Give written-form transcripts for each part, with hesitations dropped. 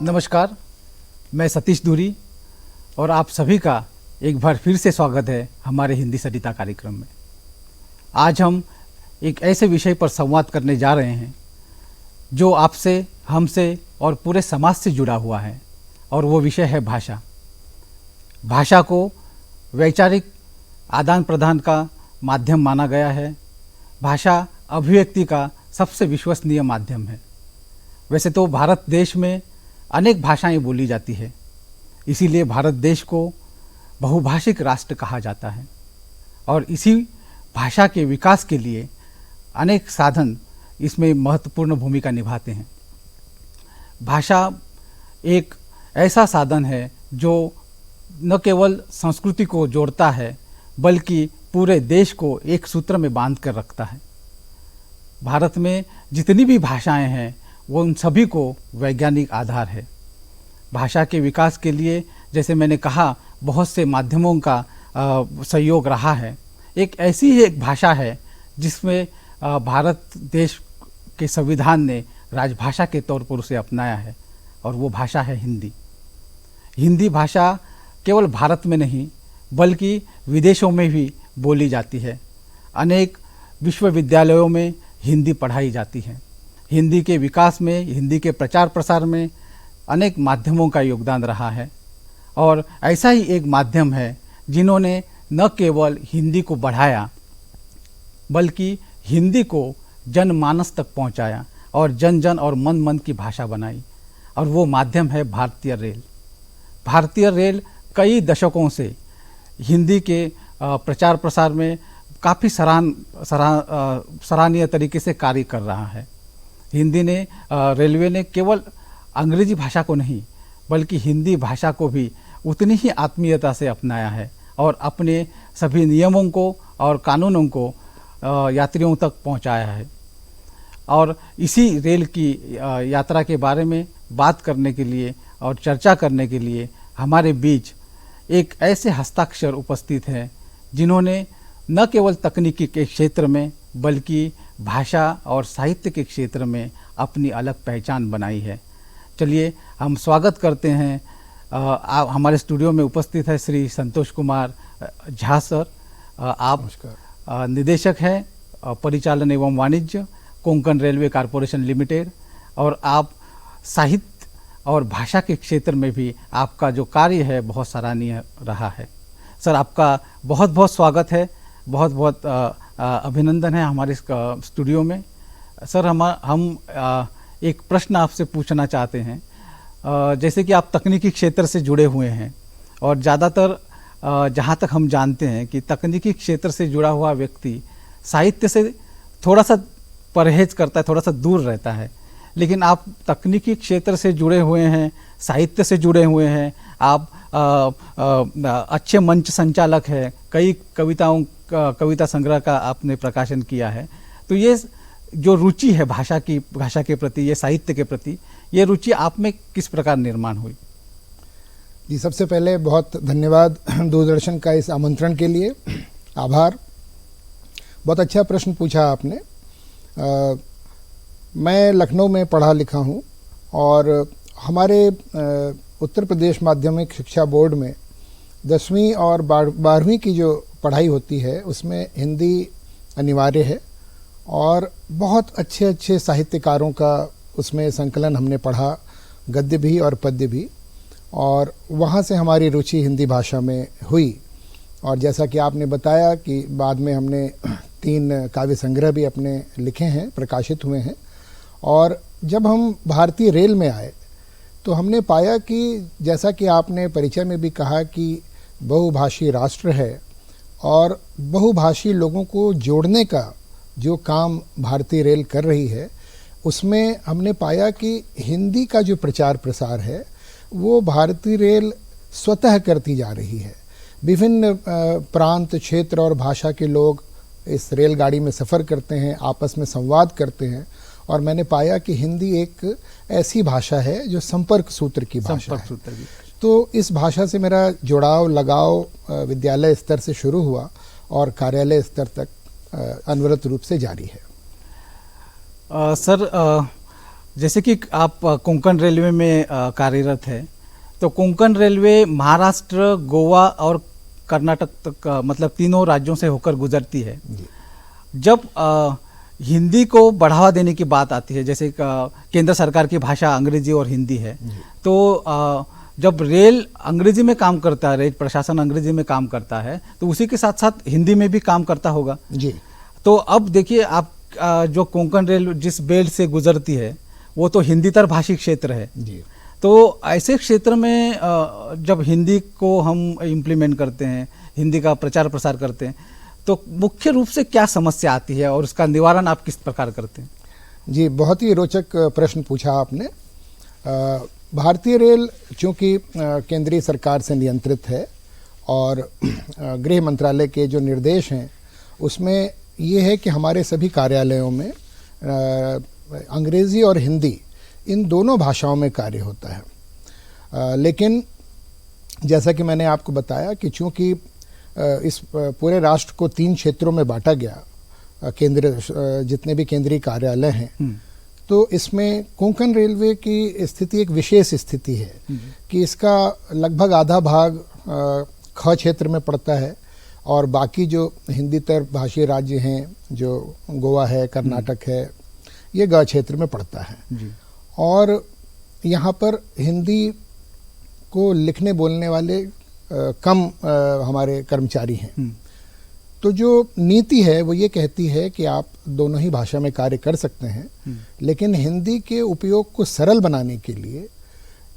नमस्कार, मैं सतीश धूरी और आप सभी का एक बार फिर से स्वागत है हमारे हिंदी सरिता कार्यक्रम में। आज हम एक ऐसे विषय पर संवाद करने जा रहे हैं जो आपसे, हमसे और पूरे समाज से जुड़ा हुआ है, और वो विषय है भाषा। भाषा को वैचारिक आदान प्रदान का माध्यम माना गया है। भाषा अभिव्यक्ति का सबसे विश्वसनीय माध्यम है। वैसे तो भारत देश में अनेक भाषाएं बोली जाती है, इसीलिए भारत देश को बहुभाषिक राष्ट्र कहा जाता है, और इसी भाषा के विकास के लिए अनेक साधन इसमें महत्वपूर्ण भूमिका निभाते हैं। भाषा एक ऐसा साधन है जो न केवल संस्कृति को जोड़ता है बल्कि पूरे देश को एक सूत्र में बांध कर रखता है। भारत में जितनी भी भाषाएं हैं वो उन सभी को वैज्ञानिक आधार है। भाषा के विकास के लिए, जैसे मैंने कहा, बहुत से माध्यमों का सहयोग रहा है। एक ऐसी ही एक भाषा है जिसमें भारत देश के संविधान ने राजभाषा के तौर पर उसे अपनाया है, और वो भाषा है हिंदी। हिंदी भाषा केवल भारत में नहीं बल्कि विदेशों में भी बोली जाती है। अनेक विश्वविद्यालयों में हिंदी पढ़ाई जाती है। हिंदी के विकास में, हिंदी के प्रचार प्रसार में अनेक माध्यमों का योगदान रहा है, और ऐसा ही एक माध्यम है जिन्होंने न केवल हिंदी को बढ़ाया बल्कि हिंदी को जनमानस तक पहुंचाया और जन जन और मन मन की भाषा बनाई, और वो माध्यम है भारतीय रेल। भारतीय रेल कई दशकों से हिंदी के प्रचार प्रसार में काफ़ी सराहनीय तरीके से कार्य कर रहा है। हिंदी ने, रेलवे ने केवल अंग्रेजी भाषा को नहीं बल्कि हिंदी भाषा को भी उतनी ही आत्मीयता से अपनाया है, और अपने सभी नियमों को और कानूनों को यात्रियों तक पहुंचाया है। और इसी रेल की यात्रा के बारे में बात करने के लिए और चर्चा करने के लिए हमारे बीच एक ऐसे हस्ताक्षर उपस्थित हैं जिन्होंने न केवल तकनीकी के क्षेत्र में बल्कि भाषा और साहित्य के क्षेत्र में अपनी अलग पहचान बनाई है। चलिए हम स्वागत करते हैं। हमारे स्टूडियो में उपस्थित है श्री संतोष कुमार झा सर। आप निदेशक हैं परिचालन एवं वाणिज्य, कोंकण रेलवे कॉरपोरेशन लिमिटेड, और आप साहित्य और भाषा के क्षेत्र में भी आपका जो कार्य है बहुत सराहनीय रहा है। सर, आपका बहुत बहुत स्वागत है, बहुत बहुत अभिनंदन है हमारे स्टूडियो में। सर, हम एक प्रश्न आपसे पूछना चाहते हैं। जैसे कि आप तकनीकी क्षेत्र से जुड़े हुए हैं, और ज़्यादातर जहाँ तक हम जानते हैं कि तकनीकी क्षेत्र से जुड़ा हुआ व्यक्ति साहित्य से थोड़ा सा परहेज करता है, थोड़ा सा दूर रहता है, लेकिन आप तकनीकी क्षेत्र से जुड़े हुए हैं, साहित्य से जुड़े हुए हैं, आप अच्छे मंच संचालक हैं, कई कविता संग्रह का आपने प्रकाशन किया है। तो ये जो रुचि है भाषा के प्रति, ये साहित्य के प्रति, ये रुचि आप में किस प्रकार निर्माण हुई? जी, सबसे पहले बहुत धन्यवाद दूरदर्शन का इस आमंत्रण के लिए, आभार। बहुत अच्छा प्रश्न पूछा आपने। मैं लखनऊ में पढ़ा लिखा हूँ, और हमारे उत्तर प्रदेश माध्यमिक शिक्षा बोर्ड में 10वीं और 12वीं की जो पढ़ाई होती है उसमें हिंदी अनिवार्य है, और बहुत अच्छे अच्छे साहित्यकारों का उसमें संकलन हमने पढ़ा, गद्य भी और पद्य भी, और वहाँ से हमारी रुचि हिंदी भाषा में हुई। और जैसा कि आपने बताया कि बाद में हमने 3 काव्य संग्रह भी अपने लिखे हैं, प्रकाशित हुए हैं। और जब हम भारतीय रेल में आए तो हमने पाया कि जैसा कि आपने परिचय में भी कहा कि बहुभाषी राष्ट्र है, और बहुभाषी लोगों को जोड़ने का जो काम भारतीय रेल कर रही है, उसमें हमने पाया कि हिंदी का जो प्रचार प्रसार है वो भारतीय रेल स्वतः करती जा रही है। विभिन्न प्रांत, क्षेत्र और भाषा के लोग इस रेलगाड़ी में सफ़र करते हैं, आपस में संवाद करते हैं, और मैंने पाया कि हिंदी एक ऐसी भाषा है जो संपर्क सूत्र की भाषा है। तो इस भाषा से मेरा जुड़ाव, लगाव विद्यालय स्तर से शुरू हुआ और कार्यालय स्तर तक अनवरत रूप से जारी है। सर, जैसे कि आप कोंकण रेलवे में कार्यरत है, तो कोंकण रेलवे महाराष्ट्र, गोवा और कर्नाटक तक मतलब तीनों राज्यों से होकर गुजरती है। जब हिंदी को बढ़ावा देने की बात आती है, जैसे केंद्र सरकार की भाषा अंग्रेजी और हिंदी है, तो जब रेल अंग्रेजी में काम करता है, रेल प्रशासन अंग्रेजी में काम करता है, तो उसी के साथ साथ हिंदी में भी काम करता होगा जी। तो अब देखिए आप जो कोंकण रेल जिस बेल्ट से गुजरती है वो तो हिंदीतर भाषी क्षेत्र है जी। तो ऐसे क्षेत्र में जब हिंदी को हम इम्प्लीमेंट करते हैं, हिंदी का प्रचार प्रसार करते हैं, तो मुख्य रूप से क्या समस्या आती है और उसका निवारण आप किस प्रकार करते हैं? जी, बहुत ही रोचक प्रश्न पूछा आपने। भारतीय रेल चूंकि केंद्रीय सरकार से नियंत्रित है और गृह मंत्रालय के जो निर्देश हैं उसमें ये है कि हमारे सभी कार्यालयों में अंग्रेज़ी और हिंदी इन दोनों भाषाओं में कार्य होता है। लेकिन जैसा कि मैंने आपको बताया कि चूंकि इस पूरे राष्ट्र को 3 क्षेत्रों में बांटा गया, जितने भी केंद्रीय कार्यालय हैं, तो इसमें कोंकण रेलवे की स्थिति एक विशेष स्थिति है कि इसका लगभग आधा भाग ख क्षेत्र में पड़ता है और बाकी जो हिंदीतर भाषी राज्य हैं, जो गोवा है, कर्नाटक है, ये ग क्षेत्र में पड़ता है जी। और यहाँ पर हिंदी को लिखने बोलने वाले कम हमारे कर्मचारी हैं। तो जो नीति है वो ये कहती है कि आप दोनों ही भाषा में कार्य कर सकते हैं, लेकिन हिंदी के उपयोग को सरल बनाने के लिए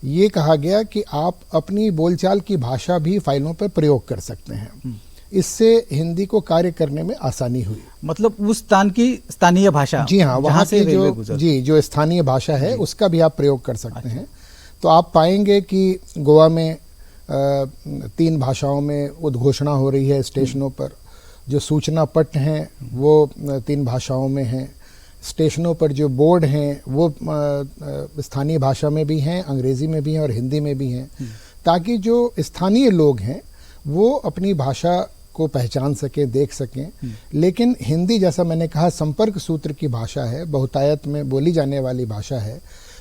ये कहा गया कि आप अपनी बोलचाल की भाषा भी फाइलों पर प्रयोग कर सकते हैं। इससे हिंदी को कार्य करने में आसानी हुई। मतलब उस स्थान की स्थानीय भाषा, जी हाँ, वहाँ से जो स्थानीय भाषा है उसका भी आप प्रयोग कर सकते हैं। तो आप पाएंगे कि गोवा में 3 भाषाओं में उद्घोषणा हो रही है स्टेशनों पर। जो सूचना पट हैं वो 3 भाषाओं में हैं। स्टेशनों पर जो बोर्ड हैं वो स्थानीय भाषा में भी हैं, अंग्रेजी में भी हैं और हिंदी में भी हैं, ताकि जो स्थानीय लोग हैं वो अपनी भाषा को पहचान सकें, देख सकें। लेकिन हिंदी, जैसा मैंने कहा, संपर्क सूत्र की भाषा है, बहुतायत में बोली जाने वाली भाषा है।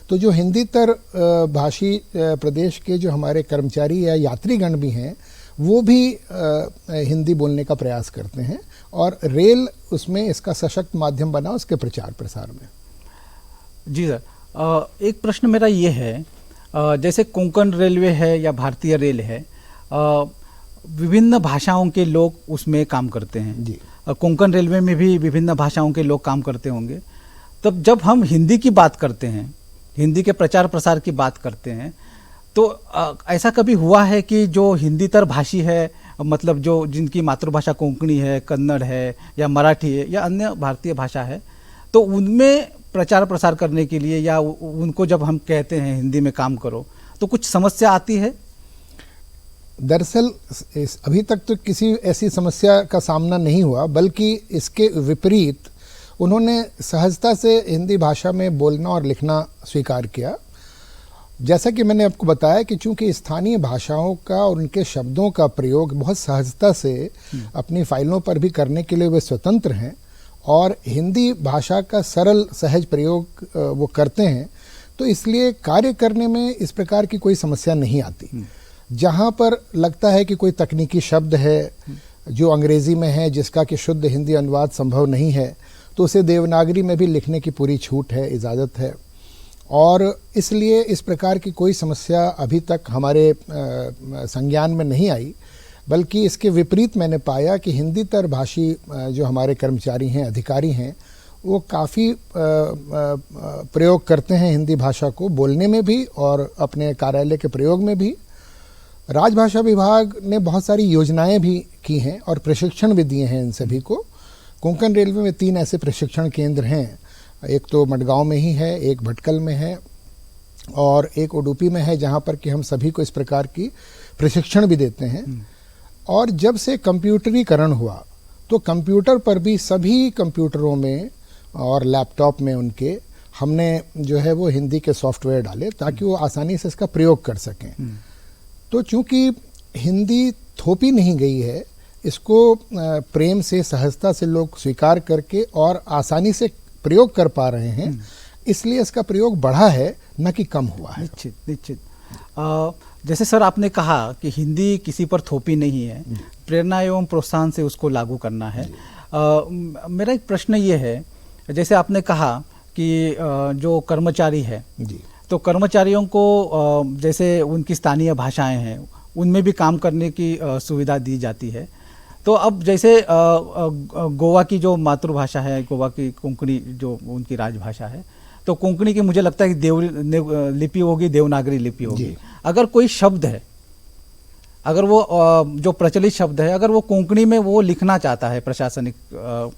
तो जो हिंदीतर भाषी प्रदेश के जो हमारे कर्मचारी या यात्रीगण भी हैं वो भी हिंदी बोलने का प्रयास करते हैं और रेल उसमें इसका सशक्त माध्यम बना उसके प्रचार प्रसार में। जी सर, एक प्रश्न मेरा ये है, जैसे कोंकण रेलवे है या भारतीय रेल है, विभिन्न भाषाओं के लोग उसमें काम करते हैं जी। कोंकण रेलवे में भी विभिन्न भाषाओं के लोग काम करते होंगे। तब जब हम हिंदी की बात करते हैं, हिंदी के प्रचार प्रसार की बात करते हैं, तो ऐसा कभी हुआ है कि जो हिंदीतर भाषी है, मतलब जो जिनकी मातृभाषा कोंकणी है, कन्नड़ है या मराठी है या अन्य भारतीय भाषा है, तो उनमें प्रचार प्रसार करने के लिए या उनको जब हम कहते हैं हिंदी में काम करो, तो कुछ समस्या आती है? दरअसल अभी तक तो किसी ऐसी समस्या का सामना नहीं हुआ, बल्कि इसके विपरीत उन्होंने सहजता से हिंदी भाषा में बोलना और लिखना स्वीकार किया। जैसा कि मैंने आपको बताया कि चूंकि स्थानीय भाषाओं का और उनके शब्दों का प्रयोग बहुत सहजता से अपनी फाइलों पर भी करने के लिए वे स्वतंत्र हैं और हिंदी भाषा का सरल सहज प्रयोग वो करते हैं, तो इसलिए कार्य करने में इस प्रकार की कोई समस्या नहीं आती। जहाँ पर लगता है कि कोई तकनीकी शब्द है जो अंग्रेजी में है, जिसका कि शुद्ध हिंदी अनुवाद संभव नहीं है, तो उसे देवनागरी में भी लिखने की पूरी छूट है, इजाज़त है। और इसलिए इस प्रकार की कोई समस्या अभी तक हमारे संज्ञान में नहीं आई, बल्कि इसके विपरीत मैंने पाया कि हिंदीतर भाषी जो हमारे कर्मचारी हैं, अधिकारी हैं, वो काफ़ी प्रयोग करते हैं हिंदी भाषा को बोलने में भी और अपने कार्यालय के प्रयोग में भी। राजभाषा विभाग ने बहुत सारी योजनाएं भी की हैं और प्रशिक्षण भी दिए हैं इन सभी को। कोंकण रेलवे में 3 ऐसे प्रशिक्षण केंद्र हैं, एक तो मडगांव में ही है, एक भटकल में है और एक उडुपी में है, जहाँ पर कि हम सभी को इस प्रकार की प्रशिक्षण भी देते हैं। और जब से कंप्यूटरीकरण हुआ तो कंप्यूटर पर भी सभी कंप्यूटरों में और लैपटॉप में उनके हमने जो है वो हिंदी के सॉफ्टवेयर डाले ताकि वो आसानी से इसका प्रयोग कर सकें। तो चूंकि हिंदी थोपी नहीं गई है, इसको प्रेम से, सहजता से लोग स्वीकार करके और आसानी से प्रयोग कर पा रहे हैं, इसलिए इसका प्रयोग बढ़ा है, न कि कम हुआ है। निश्चित निश्चित। जैसे सर आपने कहा कि हिंदी किसी पर थोपी नहीं है, प्रेरणा एवं प्रोत्साहन से उसको लागू करना है। मेरा एक प्रश्न ये है, जैसे आपने कहा कि जो कर्मचारी है जी, तो कर्मचारियों को जैसे उनकी स्थानीय भाषाएं हैं उनमें भी काम करने की सुविधा दी जाती है। तो अब जैसे गोवा की जो मातृभाषा है, गोवा की कोंकणी जो उनकी राजभाषा है, तो कोंकणी की मुझे लगता है कि लिपि होगी, देवनागरी लिपि होगी। अगर कोई शब्द है, अगर वो जो प्रचलित शब्द है, अगर वो कोंकणी में वो लिखना चाहता है प्रशासनिक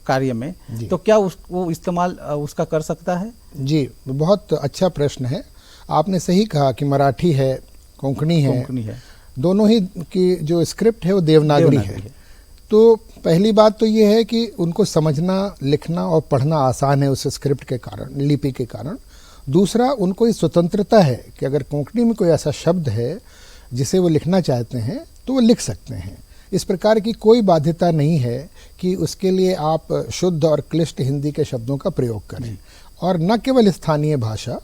कार्य में, तो क्या वो इस्तेमाल उसका कर सकता है? जी, बहुत अच्छा प्रश्न है। आपने सही कहा कि मराठी है, कोंकणी है, दोनों ही की जो स्क्रिप्ट है वो देवनागरी है। तो पहली बात तो ये है कि उनको समझना, लिखना और पढ़ना आसान है उस स्क्रिप्ट के कारण, लिपि के कारण। दूसरा, उनको ये स्वतंत्रता है कि अगर कोंकणी में कोई ऐसा शब्द है जिसे वो लिखना चाहते हैं तो वो लिख सकते हैं। इस प्रकार की कोई बाध्यता नहीं है कि उसके लिए आप शुद्ध और क्लिष्ट हिंदी के शब्दों का प्रयोग करें। और न केवल स्थानीय भाषा,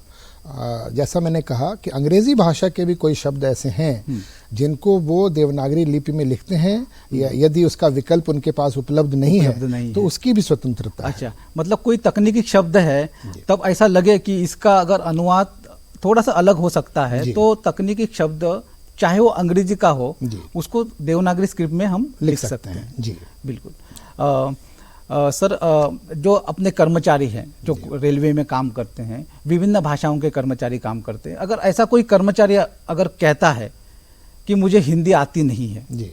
जैसा मैंने कहा कि अंग्रेजी भाषा के भी कोई शब्द ऐसे हैं जिनको वो देवनागरी लिपि में लिखते हैं, या यदि उसका विकल्प उनके पास उपलब्ध नहीं है तो उसकी भी स्वतंत्रता है। अच्छा, मतलब कोई तकनीकी शब्द है तब ऐसा लगे कि इसका अगर अनुवाद थोड़ा सा अलग हो सकता है तो तकनीकी शब्द चाहे वो अंग्रेजी का हो उसको देवनागरी स्क्रिप्ट में हम लिख सकते हैं। जी बिल्कुल। सर, जो अपने कर्मचारी हैं जो रेलवे में काम करते हैं, विभिन्न भाषाओं के कर्मचारी काम करते हैं, अगर ऐसा कोई कर्मचारी अगर कहता है कि मुझे हिंदी आती नहीं है जी,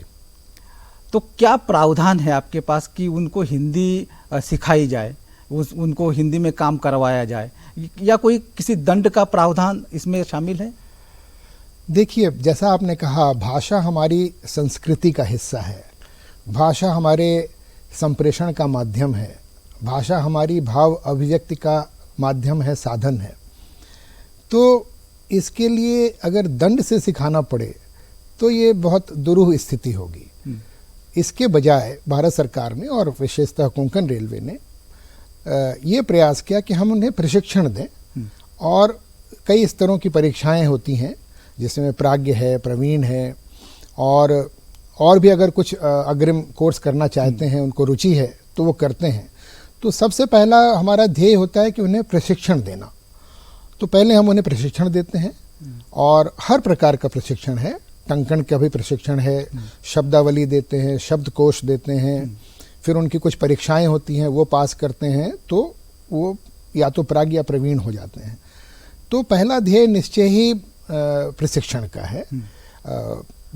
तो क्या प्रावधान है आपके पास कि उनको हिंदी सिखाई जाए, उनको हिंदी में काम करवाया जाए, या कोई किसी दंड का प्रावधान इसमें शामिल है? देखिए, जैसा आपने कहा, भाषा हमारी संस्कृति का हिस्सा है, भाषा हमारे संप्रेषण का माध्यम है, भाषा हमारी भाव अभिव्यक्ति का माध्यम है, साधन है। तो इसके लिए अगर दंड से सिखाना पड़े तो ये बहुत दुरूह स्थिति होगी। इसके बजाय भारत सरकार ने और विशेषतः कोंकण रेलवे ने ये प्रयास किया कि हम उन्हें प्रशिक्षण दें, और कई स्तरों की परीक्षाएं होती हैं जिसमें प्राज्ञ है, प्रवीण है, और भी अगर कुछ अग्रिम कोर्स करना चाहते हैं, उनको रुचि है तो वो करते हैं। तो सबसे पहला हमारा ध्येय होता है कि उन्हें प्रशिक्षण देना। तो पहले हम उन्हें प्रशिक्षण देते हैं, और हर प्रकार का प्रशिक्षण है, टंकण का भी प्रशिक्षण है, शब्दावली देते हैं, शब्दकोश देते हैं, फिर उनकी कुछ परीक्षाएं होती हैं, वो पास करते हैं तो वो या तो प्राज्ञ या प्रवीण हो जाते हैं। तो पहला ध्येय निश्चय ही प्रशिक्षण का है।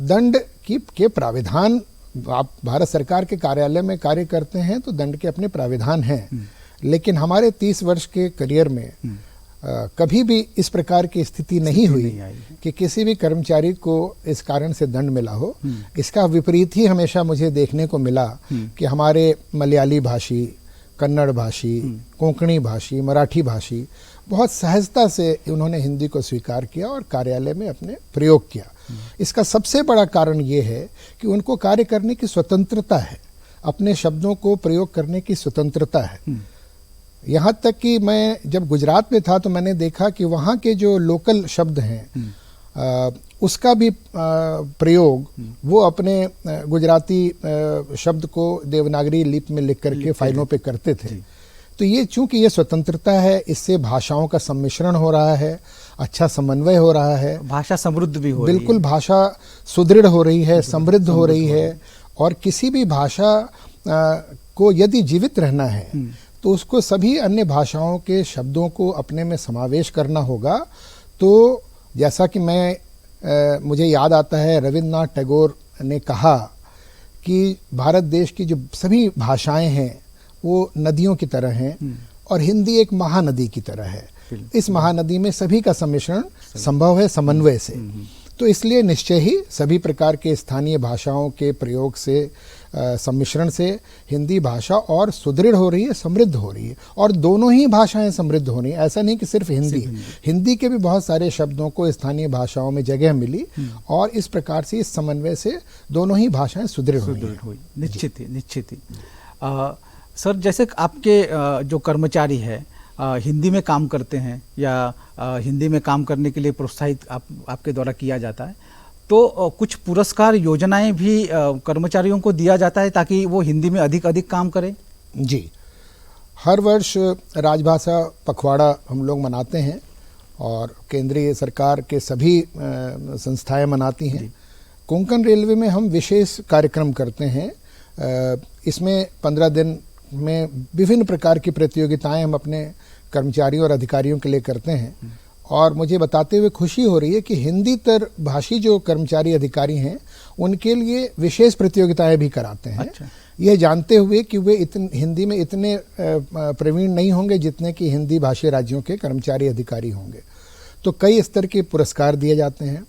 दंड के प्राविधान, आप भारत सरकार के कार्यालय में कार्य करते हैं तो दंड के अपने प्राविधान हैं, लेकिन हमारे 30 वर्ष के करियर में कभी भी इस प्रकार की स्थिति नहीं हुई कि किसी भी कर्मचारी को इस कारण से दंड मिला हो। इसका विपरीत ही हमेशा मुझे देखने को मिला कि हमारे मलयाली भाषी, कन्नड़ भाषी, कोंकणी भाषी, मराठी भाषी बहुत सहजता से उन्होंने हिंदी को स्वीकार किया और कार्यालय में अपने प्रयोग किया। इसका सबसे बड़ा कारण ये है कि उनको कार्य करने की स्वतंत्रता है, अपने शब्दों को प्रयोग करने की स्वतंत्रता है। यहाँ तक कि मैं जब गुजरात में था तो मैंने देखा कि वहाँ के जो लोकल शब्द हैं उसका भी प्रयोग वो अपने गुजराती शब्द को देवनागरी लिपि में लिख करके फाइलों पे करते थे। तो ये चूंकि ये स्वतंत्रता है, इससे भाषाओं का सम्मिश्रण हो रहा है, अच्छा समन्वय हो रहा है, भाषा समृद्ध भी हो रही है। बिल्कुल, भाषा सुदृढ़ हो रही है, समृद्ध हो रही है। और किसी भी भाषा को यदि जीवित रहना है तो उसको सभी अन्य भाषाओं के शब्दों को अपने में समावेश करना होगा। तो जैसा कि मुझे याद आता है, रविन्द्रनाथ टैगोर ने कहा कि भारत देश की जो सभी भाषाएं हैं वो नदियों की तरह हैं, और हिंदी एक महानदी की तरह है। इस महानदी में सभी का सम्मिश्रण संभव है, समन्वय से। तो इसलिए निश्चय ही सभी प्रकार के स्थानीय भाषाओं के प्रयोग से, सम्मिश्रण से हिंदी भाषा और सुदृढ़ हो रही है, समृद्ध हो रही है। और दोनों ही भाषाएं समृद्ध हो रही हैं, ऐसा नहीं कि सिर्फ हिंदी के भी बहुत सारे शब्दों को स्थानीय भाषाओं में जगह मिली, और इस प्रकार से इस समन्वय से दोनों ही भाषाएं सुदृढ़ हुई। निश्चित ही। सर, जैसे आपके जो कर्मचारी है हिंदी में काम करते हैं या हिंदी में काम करने के लिए प्रोत्साहित आपके द्वारा किया जाता है, तो कुछ पुरस्कार योजनाएं भी कर्मचारियों को दिया जाता है ताकि वो हिंदी में अधिक अधिक काम करें? जी, हर वर्ष राजभाषा पखवाड़ा हम लोग मनाते हैं और केंद्रीय सरकार के सभी संस्थाएं मनाती हैं। कोंकण रेलवे में हम विशेष कार्यक्रम करते हैं। इसमें 15 दिन में विभिन्न प्रकार की प्रतियोगिताएं हम अपने कर्मचारियों और अधिकारियों के लिए करते हैं और मुझे बताते हुए खुशी हो रही है कि हिंदीतर भाषी जो कर्मचारी अधिकारी हैं उनके लिए विशेष प्रतियोगिताएं भी कराते हैं। अच्छा। यह जानते हुए कि वे हिंदी में इतने प्रवीण नहीं होंगे जितने कि हिंदी भाषी राज्यों के कर्मचारी अधिकारी होंगे, तो कई स्तर के पुरस्कार दिए जाते हैं।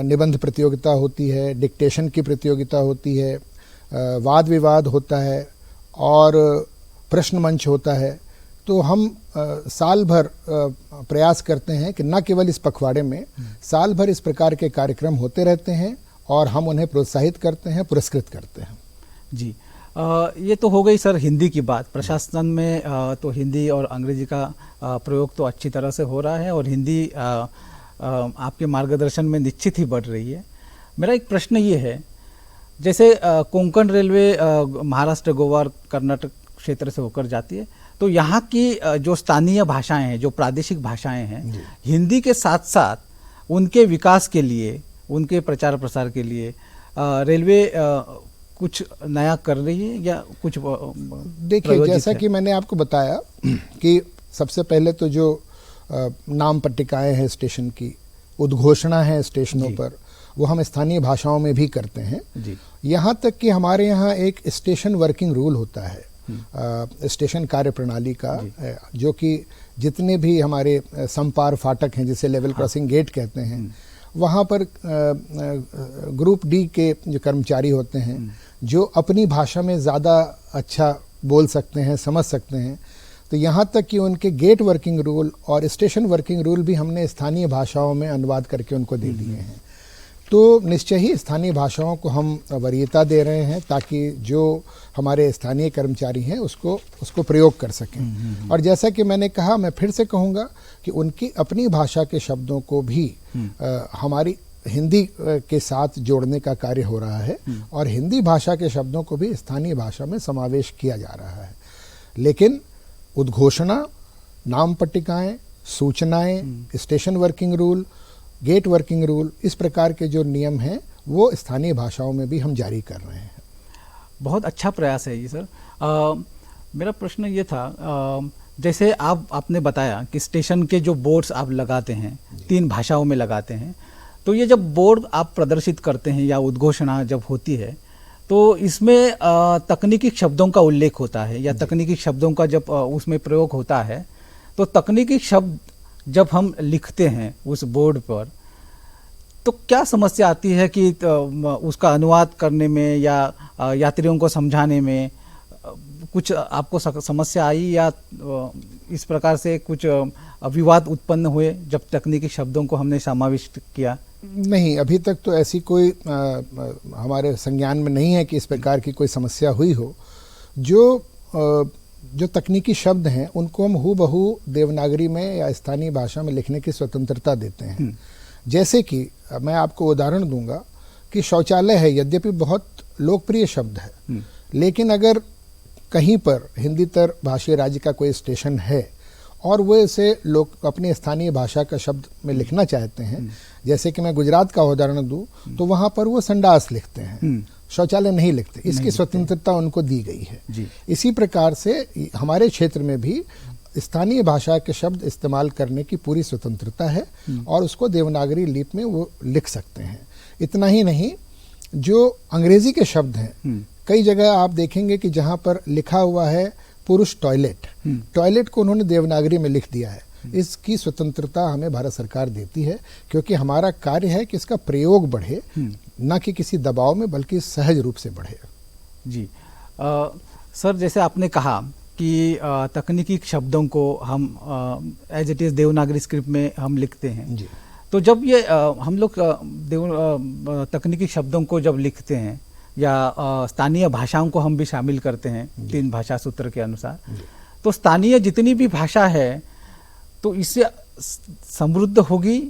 निबंध प्रतियोगिता होती है, डिक्टेशन की प्रतियोगिता होती है, वाद विवाद होता है और प्रश्न मंच होता है। तो हम साल भर प्रयास करते हैं कि न केवल इस पखवाड़े में साल भर इस प्रकार के कार्यक्रम होते रहते हैं और हम उन्हें प्रोत्साहित करते हैं, पुरस्कृत करते हैं। जी, ये तो हो गई सर हिंदी की बात। प्रशासन में तो हिंदी और अंग्रेजी का प्रयोग तो अच्छी तरह से हो रहा है और हिंदी आपके मार्गदर्शन में निश्चित ही बढ़ रही है। मेरा एक प्रश्न ये है, जैसे कोंकण रेलवे महाराष्ट्र, गोवा और कर्नाटक क्षेत्र से होकर जाती है, तो यहाँ की जो स्थानीय भाषाएं हैं, जो प्रादेशिक भाषाएं हैं, हिंदी के साथ साथ उनके विकास के लिए, उनके प्रचार प्रसार के लिए रेलवे कुछ नया कर रही है या कुछ? देखिए, जैसा कि मैंने आपको बताया कि सबसे पहले तो जो नाम पट्टिकाएं हैं स्टेशन की, उद्घोषणा है स्टेशनों पर, वो हम स्थानीय भाषाओं में भी करते हैं। यहाँ तक कि हमारे यहाँ एक स्टेशन वर्किंग रूल होता है, स्टेशन कार्य प्रणाली का, जो कि जितने भी हमारे संपार फाटक हैं, जिसे लेवल क्रॉसिंग गेट कहते हैं, वहाँ पर ग्रुप डी के जो कर्मचारी होते हैं, जो अपनी भाषा में ज़्यादा अच्छा बोल सकते हैं, समझ सकते हैं, तो यहाँ तक कि उनके गेट वर्किंग रूल और स्टेशन वर्किंग रूल भी हमने स्थानीय भाषाओं में अनुवाद करके उनको दे दिए हैं। तो निश्चय ही स्थानीय भाषाओं को हम वरीयता दे रहे हैं ताकि जो हमारे स्थानीय कर्मचारी हैं उसको प्रयोग कर सकें। और जैसा कि मैंने कहा, मैं फिर से कहूँगा कि उनकी अपनी भाषा के शब्दों को भी हमारी हिंदी के साथ जोड़ने का कार्य हो रहा है और हिंदी भाषा के शब्दों को भी स्थानीय भाषा में समावेश किया जा रहा है। लेकिन उद्घोषणा, नाम पट्टिकाएं, सूचनाएं, station working rule, gate working rule, इस प्रकार के जो नियम हैं वो स्थानीय भाषाओं में भी हम जारी कर रहे हैं। बहुत अच्छा प्रयास है ये सर। मेरा प्रश्न ये था, जैसे आपने बताया कि स्टेशन के जो बोर्ड्स आप लगाते हैं 3 भाषाओं में लगाते हैं, तो ये जब बोर्ड आप प्रदर्शित करते हैं या उद्घोषणा जब होती है, तो इसमें तकनीकी शब्दों का उल्लेख होता है या तकनीकी शब्दों का जब उसमें प्रयोग होता है, तो तकनीकी शब्द जब हम लिखते हैं उस बोर्ड पर, तो क्या समस्या आती है कि उसका अनुवाद करने में या यात्रियों को समझाने में कुछ आपको समस्या आई या इस प्रकार से कुछ विवाद उत्पन्न हुए जब तकनीकी शब्दों को हमने समाविष्ट किया? नहीं, अभी तक तो ऐसी कोई हमारे संज्ञान में नहीं है कि इस प्रकार की कोई समस्या हुई हो। जो तकनीकी शब्द हैं उनको हम हूबहू देवनागरी में या स्थानीय भाषा में लिखने की स्वतंत्रता देते हैं। जैसे कि मैं आपको उदाहरण दूंगा कि शौचालय है, यद्यपि बहुत लोकप्रिय शब्द है, लेकिन अगर कहीं पर हिंदीतर भाषी राज्य का कोई स्टेशन है और वो इसे लोग अपनी स्थानीय भाषा का शब्द में लिखना चाहते हैं, जैसे कि मैं गुजरात का उदाहरण दूं, तो वहाँ पर वो संडास लिखते हैं, शौचालय नहीं लिखते। इसकी स्वतंत्रता उनको दी गई है। इसी प्रकार से हमारे क्षेत्र में भी स्थानीय भाषा के शब्द इस्तेमाल करने की पूरी स्वतंत्रता है और उसको देवनागरी लिपि में वो लिख सकते हैं। इतना ही नहीं, जो अंग्रेजी के शब्द हैं, कई जगह आप देखेंगे कि जहाँ पर लिखा हुआ है पुरुष टॉयलेट, टॉयलेट को उन्होंने देवनागरी में लिख दिया है। इसकी स्वतंत्रता हमें भारत सरकार देती है, क्योंकि हमारा कार्य है कि इसका प्रयोग बढ़े, न कि किसी दबाव में, बल्कि सहज रूप से बढ़े। जी सर, जैसे आपने कहा कि तकनीकी शब्दों को हम as it is Devanagari script में हम लिखते हैं जी। तो जब ये हम लोग तकनीकी शब्दों को जब लिखते हैं या स्थानीय भाषाओं को हम भी शामिल करते हैं 3 भाषा सूत्र के अनुसार, तो स्थानीय जितनी भी भाषा है तो इससे समृद्ध होगी,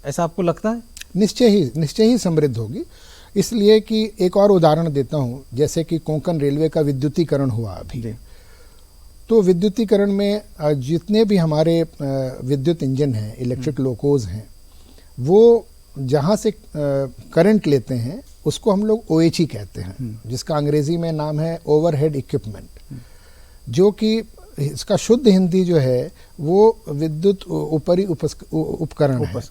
ऐसा आपको लगता है? निश्चय ही समृद्ध होगी। इसलिए कि एक और उदाहरण देता हूँ, जैसे कि कोंकण रेलवे का विद्युतीकरण हुआ अभी, तो विद्युतीकरण में जितने भी हमारे विद्युत इंजन हैं, इलेक्ट्रिक लोकोज हैं, वो जहाँ से करंट लेते हैं उसको हम लोग OHE कहते हैं, जिसका अंग्रेजी में नाम है ओवरहेड इक्विपमेंट, जो कि इसका शुद्ध हिंदी जो है वो विद्युत ऊपरी उपकरण है।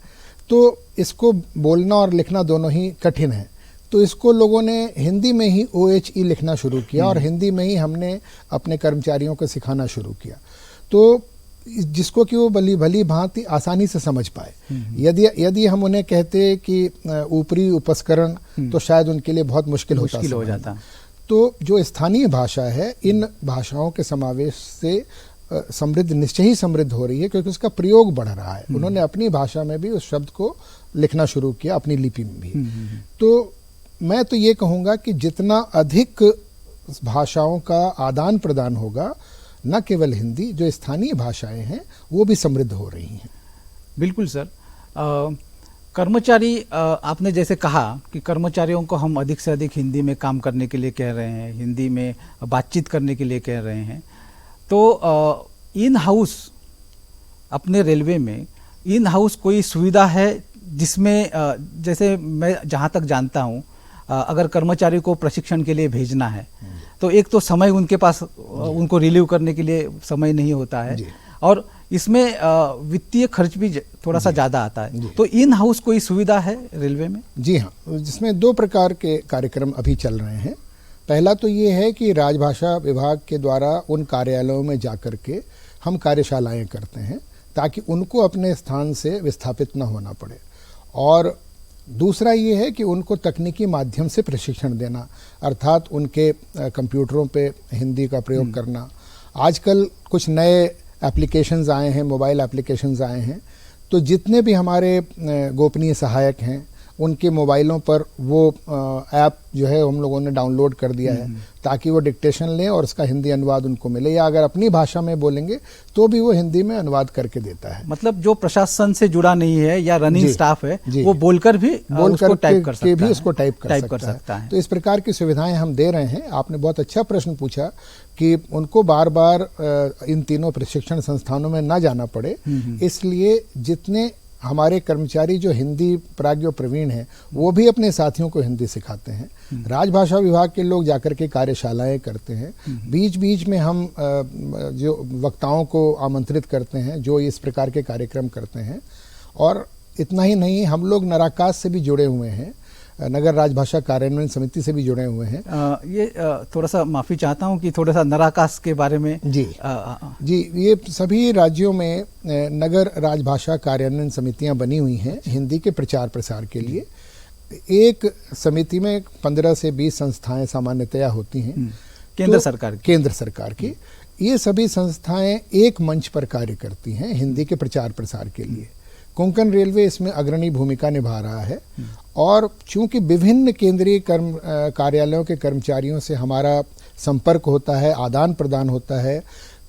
तो इसको बोलना और लिखना दोनों ही कठिन है, तो इसको लोगों ने हिंदी में ही OHE लिखना शुरू किया और हिंदी में ही हमने अपने कर्मचारियों को सिखाना शुरू किया, तो जिसको कि वो भली भांति आसानी से समझ पाए। यदि हम उन्हें कहते कि ऊपरी उपकरण, तो शायद उनके लिए बहुत मुश्किल हो जाता। तो जो स्थानीय भाषा है, इन भाषाओं के समावेश से समृद्ध निश्चय ही समृद्ध हो रही है, क्योंकि उसका प्रयोग बढ़ रहा है। उन्होंने अपनी भाषा में भी उस शब्द को लिखना शुरू किया, अपनी लिपि में भी। तो मैं तो ये कहूँगा कि जितना अधिक भाषाओं का आदान प्रदान होगा, न केवल हिंदी, जो स्थानीय भाषाएं हैं वो भी समृद्ध हो रही हैं। बिल्कुल सर। कर्मचारी, आपने जैसे कहा कि कर्मचारियों को हम अधिक से अधिक हिंदी में काम करने के लिए कह रहे हैं, हिंदी में बातचीत करने के लिए कह रहे हैं, तो इन हाउस अपने रेलवे में इन हाउस कोई सुविधा है जिसमें जैसे मैं जहाँ तक जानता हूँ, अगर कर्मचारी को प्रशिक्षण के लिए भेजना है तो एक तो समय उनके पास, उनको रिलीव करने के लिए समय नहीं होता है, और इसमें वित्तीय खर्च भी थोड़ा सा ज़्यादा आता है, तो इन हाउस कोई सुविधा है रेलवे में? जी हाँ, जिसमें 2 प्रकार के कार्यक्रम अभी चल रहे हैं। पहला तो ये है कि राजभाषा विभाग के द्वारा उन कार्यालयों में जाकर के हम कार्यशालाएं करते हैं, ताकि उनको अपने स्थान से विस्थापित न होना पड़े। और दूसरा ये है कि उनको तकनीकी माध्यम से प्रशिक्षण देना, अर्थात उनके कंप्यूटरों पे हिंदी का प्रयोग करना। आजकल कुछ नए एप्लीकेशंस आए हैं, मोबाइल एप्लीकेशंस आए हैं, तो जितने भी हमारे गोपनीय सहायक हैं उनके मोबाइलों पर वो ऐप जो है हम लोगों ने डाउनलोड कर दिया है, ताकि वो डिक्टेशन लें और उसका हिंदी अनुवाद उनको मिले, या अगर अपनी भाषा में बोलेंगे तो भी वो हिंदी में अनुवाद करके देता है। मतलब जो प्रशासन से जुड़ा नहीं है या रनिंग स्टाफ है, वो बोलकर उसको टाइप कर सकता है। तो इस प्रकार की सुविधाएं हम दे रहे हैं। आपने बहुत अच्छा प्रश्न पूछा कि उनको बार बार इन तीनों प्रशिक्षण संस्थानों में न जाना पड़े, इसलिए जितने हमारे कर्मचारी जो हिंदी प्राज्ञ प्रवीण हैं वो भी अपने साथियों को हिंदी सिखाते हैं। राजभाषा विभाग के लोग जाकर के कार्यशालाएं करते हैं। बीच बीच में हम जो वक्ताओं को आमंत्रित करते हैं जो इस प्रकार के कार्यक्रम करते हैं। और इतना ही नहीं, हम लोग नराकास से भी जुड़े हुए हैं, नगर राजभाषा कार्यान्वयन समिति से भी जुड़े हुए हैं। ये थोड़ा सा माफ़ी चाहता हूँ कि थोड़ा सा नराकास के बारे में। जी, ये सभी राज्यों में नगर राजभाषा कार्यान्वयन समितियां बनी हुई हैं हिंदी के प्रचार प्रसार के लिए। एक समिति में 15 से 20 संस्थाएं सामान्यतया होती हैं, केंद्र सरकार की। ये सभी संस्थाएं एक मंच पर कार्य करती हैं हिंदी के प्रचार प्रसार के लिए। कोंकण रेलवे इसमें अग्रणी भूमिका निभा रहा है। और चूंकि विभिन्न केंद्रीय कार्यालयों के कर्मचारियों से हमारा संपर्क होता है, आदान प्रदान होता है,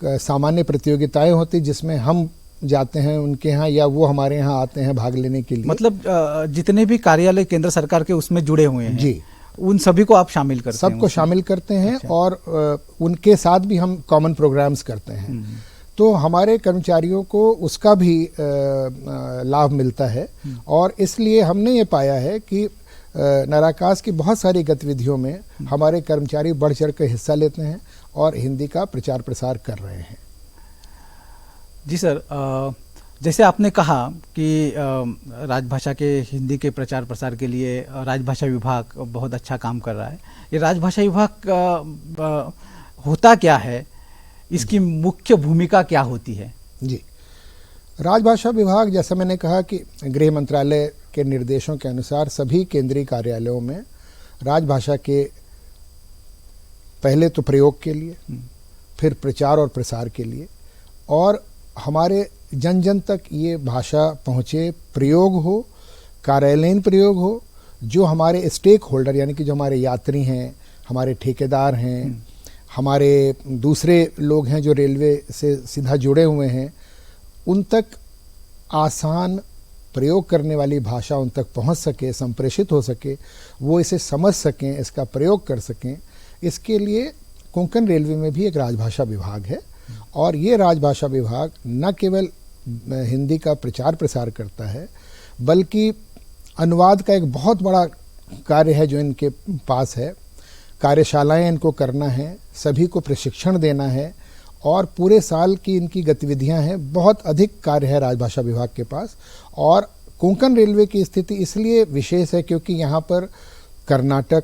सामान्य प्रतियोगिताएं होती जिसमें हम जाते हैं उनके यहाँ या वो हमारे यहाँ आते हैं भाग लेने के लिए। मतलब जितने भी कार्यालय केंद्र सरकार के उसमें जुड़े हुए हैं जी, उन सभी को आप शामिल करते हैं? सबको शामिल करते हैं। अच्छा। और उनके साथ भी हम कॉमन प्रोग्राम्स करते हैं, तो हमारे कर्मचारियों को उसका भी लाभ मिलता है। और इसलिए हमने ये पाया है कि नराकास की बहुत सारी गतिविधियों में हमारे कर्मचारी बढ़ चढ़ कर हिस्सा लेते हैं और हिंदी का प्रचार प्रसार कर रहे हैं। जी सर, जैसे आपने कहा कि राजभाषा के हिंदी के प्रचार प्रसार के लिए राजभाषा विभाग बहुत अच्छा काम कर रहा है। ये राजभाषा विभाग होता क्या है, इसकी मुख्य भूमिका क्या होती है? जी, राजभाषा विभाग, जैसा मैंने कहा कि गृह मंत्रालय के निर्देशों के अनुसार सभी केंद्रीय कार्यालयों में राजभाषा के पहले तो प्रयोग के लिए, फिर प्रचार और प्रसार के लिए, और हमारे जन जन तक ये भाषा पहुँचे, प्रयोग हो, कार्यालयीन प्रयोग हो, जो हमारे स्टेक होल्डर यानी कि जो हमारे यात्री हैं, हमारे ठेकेदार हैं, हमारे दूसरे लोग हैं जो रेलवे से सीधा जुड़े हुए हैं, उन तक आसान प्रयोग करने वाली भाषा उन तक पहुंच सके, संप्रेषित हो सके, वो इसे समझ सकें, इसका प्रयोग कर सकें। इसके लिए कोंकण रेलवे में भी एक राजभाषा विभाग है और ये राजभाषा विभाग न केवल हिंदी का प्रचार प्रसार करता है, बल्कि अनुवाद का एक बहुत बड़ा कार्य है जो इनके पास है। कार्यशालाएं इनको करना है, सभी को प्रशिक्षण देना है और पूरे साल की इनकी गतिविधियां हैं। बहुत अधिक कार्य है राजभाषा विभाग के पास। और कोंकण रेलवे की स्थिति इसलिए विशेष है क्योंकि यहाँ पर कर्नाटक,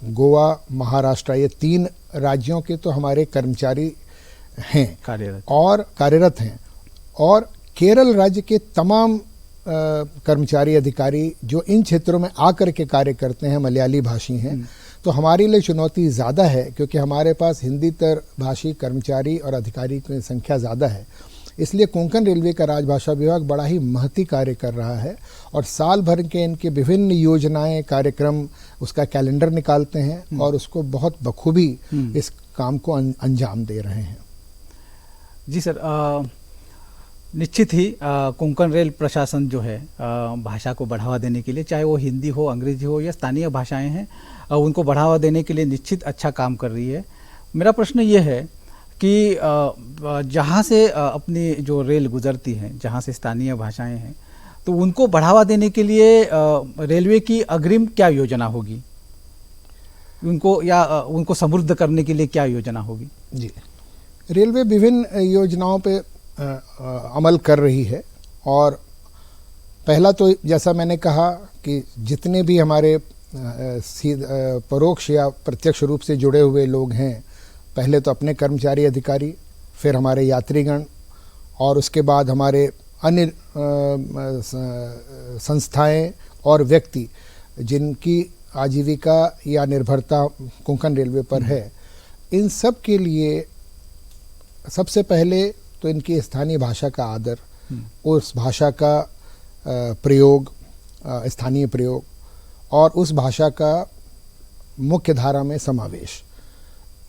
गोवा, महाराष्ट्र, ये 3 राज्यों के तो हमारे कर्मचारी हैं, कार्यरत हैं, और केरल राज्य के तमाम कर्मचारी अधिकारी जो इन क्षेत्रों में आकर के कार्य करते हैं, मलयाली भाषी हैं। तो हमारे लिए चुनौती ज़्यादा है क्योंकि हमारे पास हिंदीतर भाषी कर्मचारी और अधिकारी की संख्या ज़्यादा है। इसलिए कोंकण रेलवे का राजभाषा विभाग बड़ा ही महती कार्य कर रहा है और साल भर के इनके विभिन्न योजनाएं, कार्यक्रम, उसका कैलेंडर निकालते हैं और उसको बहुत बखूबी इस काम को अंजाम दे रहे हैं। जी सर, निश्चित ही कोंकण रेल प्रशासन जो है भाषा को बढ़ावा देने के लिए, चाहे वो हिंदी हो, अंग्रेजी हो या स्थानीय भाषाएं हैं, उनको बढ़ावा देने के लिए निश्चित अच्छा काम कर रही है। मेरा प्रश्न ये है कि जहाँ से अपनी जो रेल गुजरती है, जहाँ से स्थानीय भाषाएं हैं, तो उनको बढ़ावा देने के लिए रेलवे की अग्रिम क्या योजना होगी? उनको समृद्ध करने के लिए क्या योजना होगी? जी, रेलवे विभिन्न योजनाओं पे अमल कर रही है। और पहला तो जैसा मैंने कहा कि जितने भी हमारे परोक्ष या प्रत्यक्ष रूप से जुड़े हुए लोग हैं, पहले तो अपने कर्मचारी अधिकारी, फिर हमारे यात्रीगण और उसके बाद हमारे अन्य संस्थाएं और व्यक्ति जिनकी आजीविका या निर्भरता कोंकण रेलवे पर है, इन सब के लिए सबसे पहले तो इनकी स्थानीय भाषा का आदर, उस भाषा का प्रयोग, स्थानीय प्रयोग और उस भाषा का मुख्य धारा में समावेश,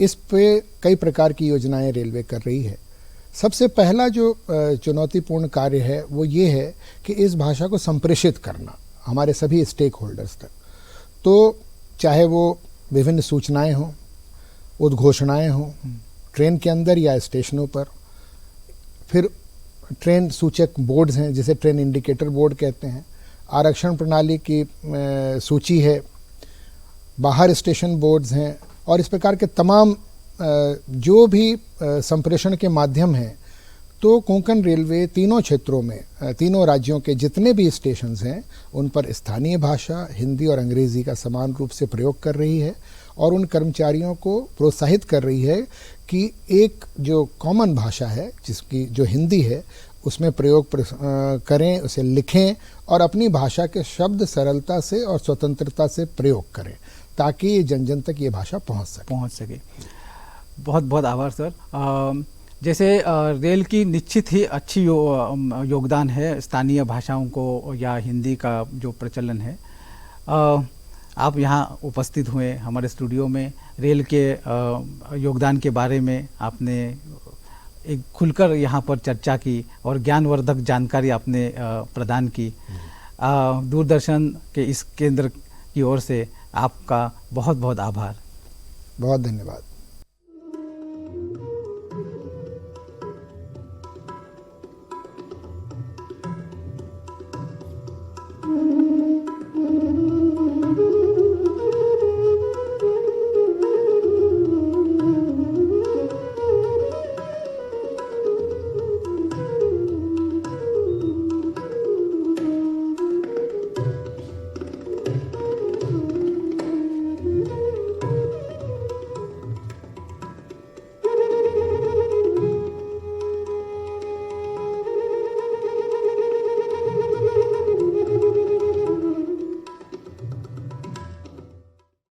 इस पे कई प्रकार की योजनाएं रेलवे कर रही है। सबसे पहला जो चुनौतीपूर्ण कार्य है वो ये है कि इस भाषा को संप्रेषित करना हमारे सभी स्टेक होल्डर्स तक। तो चाहे वो विभिन्न सूचनाएं हों, उद्घोषणाएं हों, ट्रेन के अंदर या स्टेशनों पर, फिर ट्रेन सूचक बोर्ड्स हैं जिसे ट्रेन इंडिकेटर बोर्ड कहते हैं, आरक्षण प्रणाली की सूची है, बाहर स्टेशन बोर्ड्स हैं और इस प्रकार के तमाम जो भी संप्रेषण के माध्यम हैं। तो कोंकण रेलवे तीनों क्षेत्रों में, तीनों राज्यों के जितने भी स्टेशंस हैं उन पर स्थानीय भाषा, हिंदी और अंग्रेज़ी का समान रूप से प्रयोग कर रही है और उन कर्मचारियों को प्रोत्साहित कर रही है कि एक जो कॉमन भाषा है, जिसकी जो हिंदी है, उसमें प्रयोग करें, उसे लिखें और अपनी भाषा के शब्द सरलता से और स्वतंत्रता से प्रयोग करें ताकि जन जन तक ये भाषा पहुंच सके। बहुत बहुत आभार सर। जैसे रेल की निश्चित ही अच्छी योगदान है स्थानीय भाषाओं को या हिंदी का जो प्रचलन है। आप यहाँ उपस्थित हुए हमारे स्टूडियो में, रेल के योगदान के बारे में आपने एक खुलकर यहाँ पर चर्चा की और ज्ञानवर्धक जानकारी आपने प्रदान की। दूरदर्शन के इस केंद्र की ओर से आपका बहुत बहुत आभार। बहुत धन्यवाद।